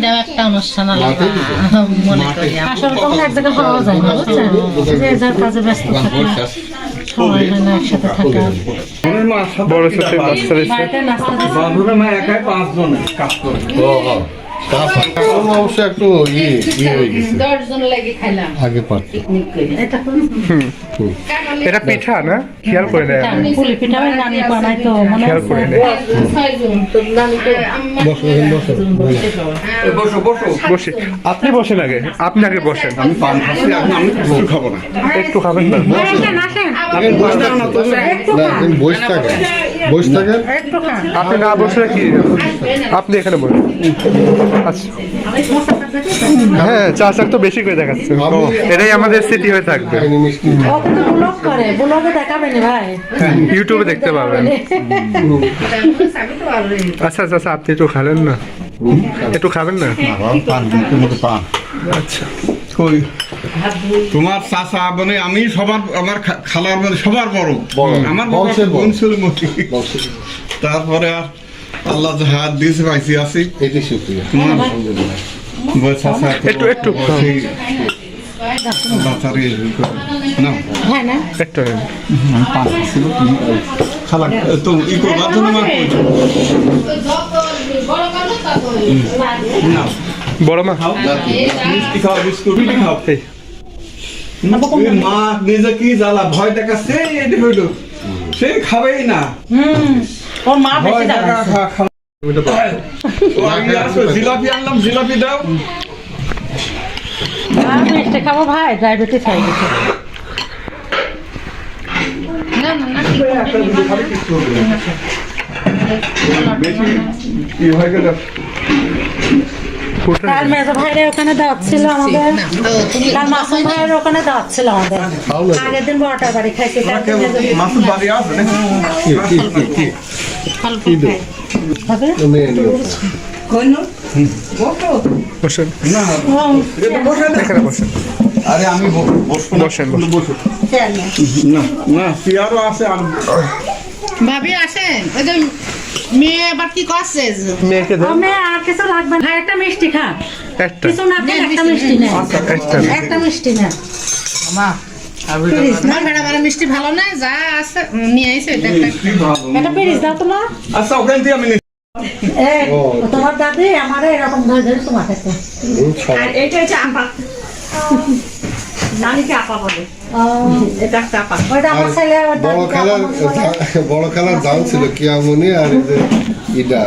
এটা একটা অনুষ্ঠান মনে করি আসলে তখন এক জায়গায় পাওয়া যায় না, বুঝছেন, যে যার কাজে ব্যস্ত থাকে, সবাই হয় না একসাথে থাকা। বড় ছোট বাচ্চা রয়েছে। বাড়িতে নাস্তা দিচ্ছে। বান্ধবের মা একাই 5 জন কাজ করে। অবশ্য একটু হয়ে গেছে 10 জন লাগে খাইলাম আগে পারতো। এটা কোন এটা পিঠা না, খেয়াল করে নেয়। পুলি পিঠা হয়, নানি বানাইতো মনে খেয়াল করে আছে? নেয়। 6 জন তো নানি বসো বসো। বসে আপনি বসেন আগে, আপনি আগে বসেন। আমি পান খাচ্ছি, আমি কিছু খাবো না। একটু খাবেন না? আসেন, আসেন। আমি বসতে না তো। না তুমি বসে থাকেন, বসে থাকেন। একটু খান। আপনি না বসলে কি, আপনি এখানে বসেন। আচ্ছা, হ্যাঁ, চা চাক তো বেশি করে দেখাচ্ছে। এটাই আমাদের স্মৃতি হয়ে থাকবে। খাইনি মিষ্টি। ও কিন্তু ব্লগ করে, ব্লগে দেখাবেন ভাই। ইউটিউবে দেখতে পাবেন। আচ্ছা আচ্ছা আচ্ছা, আপনি একটু খাবেন না? একটু খাবেন না? পান মতো পান। আচ্ছা, কই তোমার চাচা মানে আমি সবার, আমার খালার মানে সবার বড়। আমার বড় বংশের বড়। বোন ছিল মতি। তারপরে আর আল্লাহ যে হাত দিয়েছে পাইছি আছি। এটাই শুক্রিয়া। তোমার বড় চাচা একটু সেই বাচ্চারে না হ্যাঁ না, একটু নিন। পান ছিল তুমি খালা তো ই করবার জন্য মা কইছো না বড় মা, মিষ্টি খাও, বিস্কুট খাও। এই, এই মা নিজে কি জ্বালা ভয় দেখাচ্ছে, এটি হইল সে খাবেই না। ওর মা বেশি ভয় দেখা দেখাচ্ছে। খাওয়া জিলাপি আনলাম, জিলাপি দাও। আর মিষ্টি খাবো ভাই, ডায়াবেটিস হয়ে গেছে। বেশি ই হয়ে গেল। কাল মেজো ভাইয়ের ওখানে দাওয়াত ছিল আমাদের, কাল মাসুম ভাইয়ের ওখানে দাওয়াত ছিল আমাদের। আগের দিন বড়টার বাড়ি খাইছি, কালকে মেজো মাসুদ বাড়ি আছে নাকি? হবে। তুমি এলিও। বসেন, না এটা বসে না। এখানে বসেন। আরে আমি বসবো না। বসেন, বসো। না না চেয়ারও আছে আর ভাবি আসেন ওই যে মেয়ে আবার কি করছে মেয়েকে দেন আমি আর কিছু লাগবে না, একটা মিষ্টি খান। একটা। কিছু না খেলে একটা মিষ্টি নেন, একটা। একটা মিষ্টি নেন। মা প্লিজ না, আমার বেড়া মিষ্টি ভালো না, যা আছে নিয়ে আইছে এটা একটা কি ভালো। এটা প্লিজ দাও তো না। আচ্ছা ওখান থেকে আমি এই, তোমার দাদি আমারে এরকম ধরে ধরে তোমার কাছে। আর এইটা হচ্ছে আপা, নানিকে আপা বলে, এটা একটা আপা। ওইটা আমার ছেলে, ওর বড় দাদিকে খেলার আমার বলে। বড় খেলার দাম ছিল কিয়ামনি আর এই যে ইটা